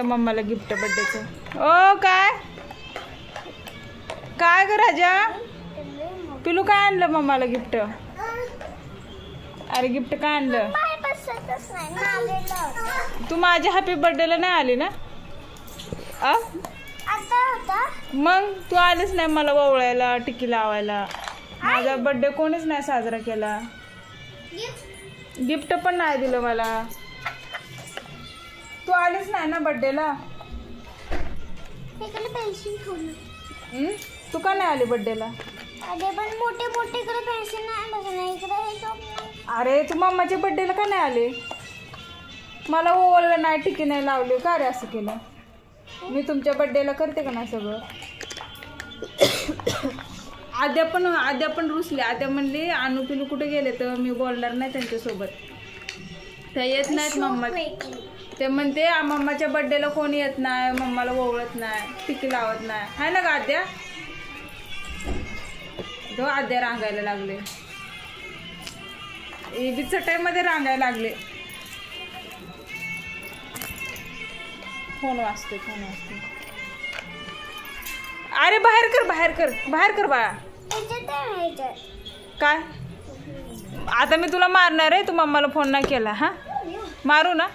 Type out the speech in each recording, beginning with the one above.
मम्माला gift बर्थडेचं। ओ काय काय ग राजा, पिलू काय आणलं मम्माला गिफ्ट? अरे गिफ्ट काय आणलं? तू माझ्या हॅपी बर्थडेला नाही आली ना? मग तू आलीच नाही मला ओवळायला, टिकी लावायला। माझा बर्थडे कोणीच नाही साजरा केला, गिफ्ट पण नाही दिलं मला। तू आलीच नाही ना बर्थडेला। तू का नाही आली बर्थडेला? अरे तू मम्माच्या बर्थडेला का नाही आले? मला ओवळलं नाही, टिकी नाही लावली का रे? असं केलं मी तुमच्या बर्थडेला करते का नाही सगळं? आद्या पण रुसले। आद्या म्हणली आणू पिलू कुठे गेले तर मी बोलणार नाही त्यांच्यासोबत, त्या येत नाहीत मम्मा। ते म्हणते मम्माच्या बर्थडेला कोणी येत नाही, मम्माला ओवळत नाही, टिकी लावत नाही, हाय ना ग आद्या? तो आद्या रांगायला लागले, बी चटाईमध्ये रांगायला लागले। फोन वाजते, फोन वाजते। अरे बाहेर कर, बाहेर कर, बाहेर कर बाळा। काय आता मी तुला मारणार आहे? तू मम्माला फोन नाही केला? हा मारू ना?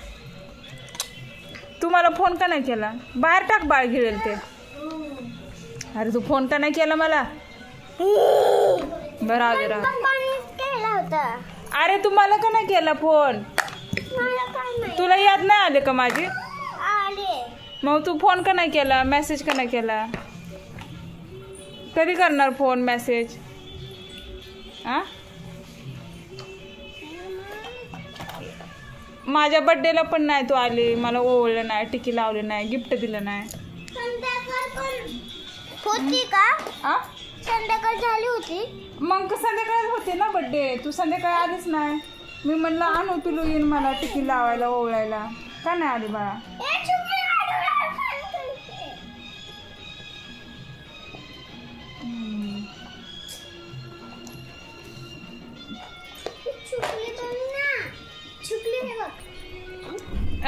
तू मला फोन का नाही केला? बाहेर टाक, बाळ गिळेल ते। अरे तू फोन का नाही केला मला? बरं अरे तू मला का नाही केला फोन? तुला याद नाही आले का माझी? मग तू फोन का नाही केला, मेसेज का नाही केला? कधी करणार फोन मेसेज? माझ्या बर्थडेला पण नाही तू आली, मला ओवळलं नाही, टिकी लावली नाही, गिफ्ट दिलं नाही। होती का? संध्याकाळ झाली होती। मग संध्याकाळ होते ना बर्थडे, तू संध्याकाळी आलीच नाही। मी म्हणलं आणू पिलू येईन मला टिकी लावायला, ओवळायला, का नाही आली बाळा?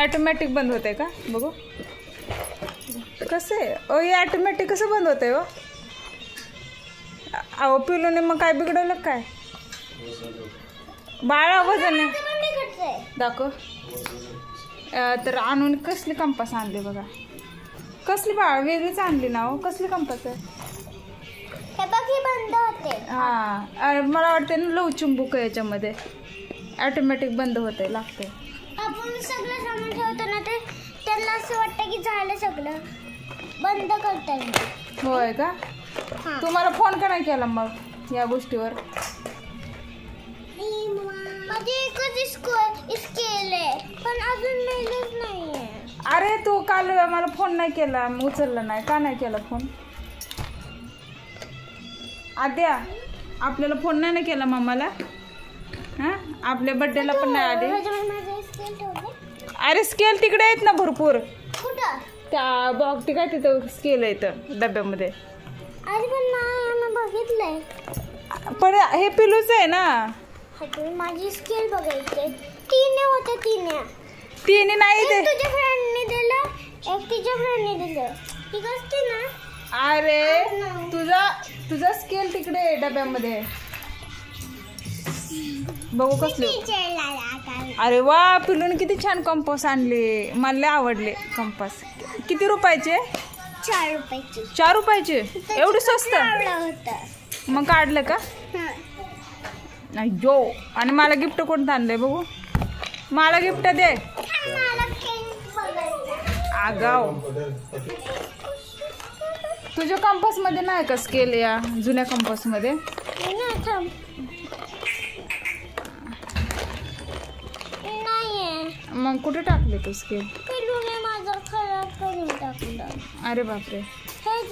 ऑटोमॅटिक बंद होते का? बघू कसे? हे ऑटोमॅटिक कसं बंद होतंय हो? अहो पिलूने मग काय बिघडवलं काय? बाळा वजन दाखव। तर आणून कसली कंपास आणली बघा, कसली बाळा वेगळीच आणली ना हो? कसली कंपास आहे? बंद होते। हा मला वाटते ना लव चुंबूक याच्यामध्ये ऑटोमॅटिक बंद होते, लागते। आपण सगळं सामान ठेवतो ना, ते त्यांना असं वाटतं की झालं सगळं, बंद करता येईल। होय का? तुम्हाला फोन का नाही केला मग या गोष्टीवर? माझी एकच स्केल आहे पण अजून मेलच नाहीये। अरे तू काल मला फोन नाही केला, उचलला नाही, का नाही केला फोन? आद्या आपल्याला फोन नाही केला मम्माला? हा आपल्या बर्थडेला पण नाही आले। अरे स्केल तिकडे आहेत ना भरपूर, त्या बॉक्स काय तिथं स्केल आहे डब्यामध्ये। अरे पण नाही बघितलंय, पण हे पिलूच आहे ना। माझी स्केल बघायचे, तीन होते, तीन नाही ते तुझ्या फ्रेंडने दिलं, एक तिच्या फ्रेंडने दिलं, ठीक असते ना? अरे तुझा स्केल तिकडे आहे डब्यामध्ये, बघू कसले। अरे वा पिलूने किती छान कंपास आणले, मला आवडले कंपास। किती रुपयाचे? 4 रुपयाचे। 4 रुपयाचे? एवढे स्वस्त? मग काढलं का? अय्यो, आणि मला गिफ्ट कोणतं आणलंय बघू? मला गिफ्ट दे आगाव। तुझ्या कंपास मध्ये नाही का स्केल? या जुन्या कंपास मध्ये मग कुठे टाकले तू स्केल? माझा खराब करून टाकला। अरे बापरे,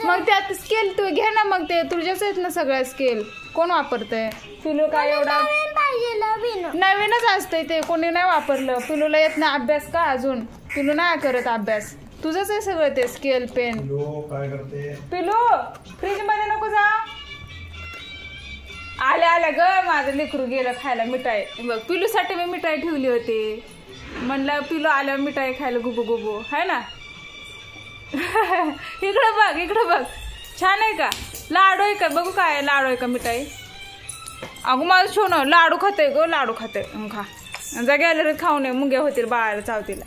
मग त्यात स्केल तू घे ना, मग ते तुझ्याच आहेत ना सगळ्या स्केल, कोण वापरतंय? पिलू काय एवढा नवीनच असतंय ते, कोणी नाही वापरलं। पिलूला येत नाही अभ्यास का अजून? पिलू नाही करत अभ्यास, तुझंच आहे सगळं ते स्केल पेन। पिलू फ्रीज मध्ये नको जा, आल्या ग माझं लेकरू गेलं खायला मिठाई। बघ पिलूसाठी मी मिठाई ठेवली होती, म्हणलं पिलू आल्यावर मिठाई खायला गुबू गुबू, है ना? इकडं बघ छान आहे का? लाडू आहे का? बघू काय लाडू आहे का मिठाई? अगं माझं छोन लाडू खाते गो, लाडू खाते. खा जा गॅलरीत खाऊ नये, मुंग्या होतील बाळाला चावतील.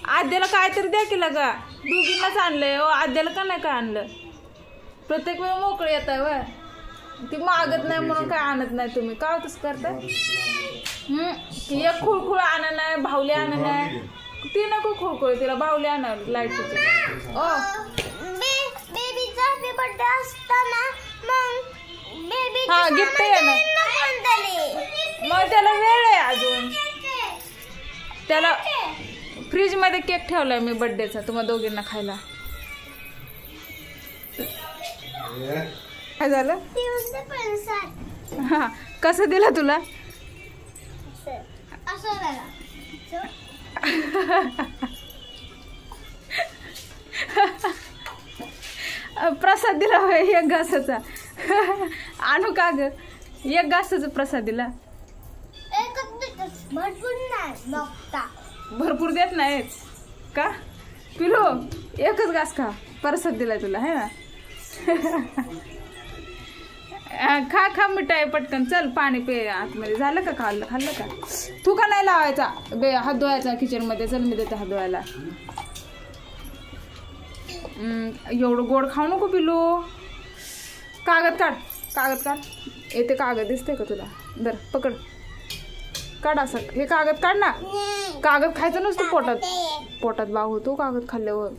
आद्याला काय तरी द्या की लगा, दोघींनाच आणलंय. आद्याला का नाही काय आणलं? प्रत्येक वेळ मोकळे येत आहे व ती मागत नाही म्हणून काय आणत नाही तुम्ही. का तसं करताय? एक खुळखुळ आणा नाही, भावले आणा नाही. ती नको खुळखुळ, तिला भावले आणा लाईटची. ओ बेबीचा हॅपी बर्थडे असताना मग बेबी हा गिफ्ट आहे ना, मग त्याला वेळ आहे अजून. त्याला फ्रीज मध्ये केक ठेवलाय मी बर्थडेचा तुम्हा दोघींना खायला. काय झालं? हा कसं दिला तुला? प्रसाद दिला होय एक घासाचा. आणू का ग? एक घासाचा प्रसाद दिला. भरपूर देत नाहीत का पिलो? एकच घास खा, प्रसाद दिलाय तुला है ना. खा खा मिठाई पटकन. चल पाणी पे आतमध्ये. झालं का? खाल्लं का? तू का नाही लावायचा हात धुवायचा किचन मध्ये? चल मी देते हात धुवायला. एवढं गोड खाऊ नको पिलू. कागद काढ. येते कागद दिसते का तुला? दर पकड, काढ असं. हे कागद काढ ना. कागद खायचं नसतं पोटात बाग होतो कागद खाल्ल्यावर.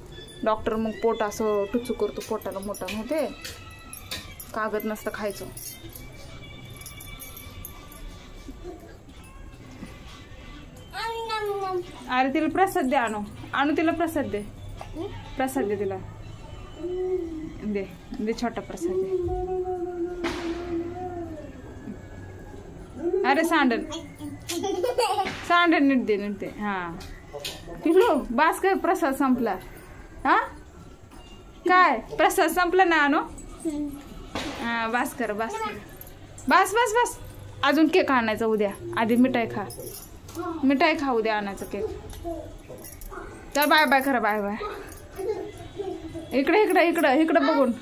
डॉक्टर मग पोट असं टुचू करतो, पोटाला मोठा होते. कागद नसतं खायचं. अरे तिला प्रसाद दे. आणू तिला प्रसाद दे. प्रसाद दे तिला. दे छोटा प्रसाद दे. अरे सांडल नीट दे. हा पिलू बास काय? प्रसाद संपला. हा काय प्रसाद संपला ना? आणू हा बास कर. बस. अजून केक आणायचा उद्या. आधी मिठाई खा उद्या आणायचा केक. चल बाय बाय करा. बाय. इकडे बघून.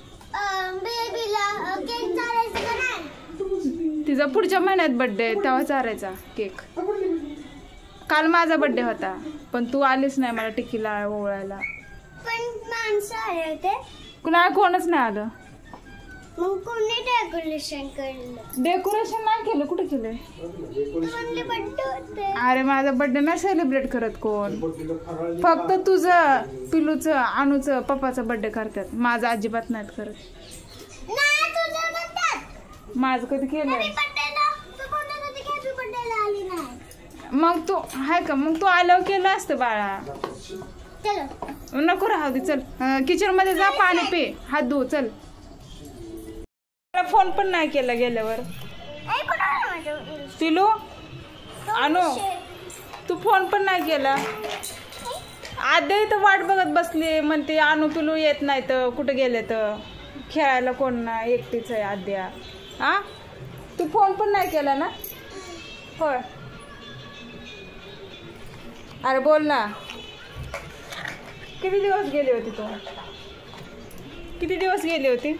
तिचा पुढच्या महिन्यात बर्थडे, तेव्हा चारायचा केक. काल माझा बर्थडे होता पण तू आलीच नाही मला टिकीला ओवळायला. कोणच नाही आलं. मग कोणी डेकोरेशन केलं? डेकोरेशन नाही केलं. कुठे केलंय? अरे माझा बर्थडे नाही सेलिब्रेट करत कोण. फक्त तुझं, पिलूचं, आणूचं, पप्पाचा बर्थडे करतात. माझा अजिबात नाहीत करत. माझं कधी केलंय? मग तू हाय का? मग तू आल्यावर केलं असतं बाळा. नको राहू दे. चल किचन मध्ये जा, पाणी पे, हात धुव. चल. फोन पण नाही केला गेल्यावर. पिलू आणू तू फोन पण नाही केला. आद्या इथं वाट बघत बसली, म्हणते आणू पिलू येत नाही तर कुठे गेले तर खेळायला. कोण नाही, एकटीच आहे आद्या. हा तू फोन पण नाही केला ना? होय. अरे बोल ना. किती दिवस गेली होती तू? किती दिवस गेली होती?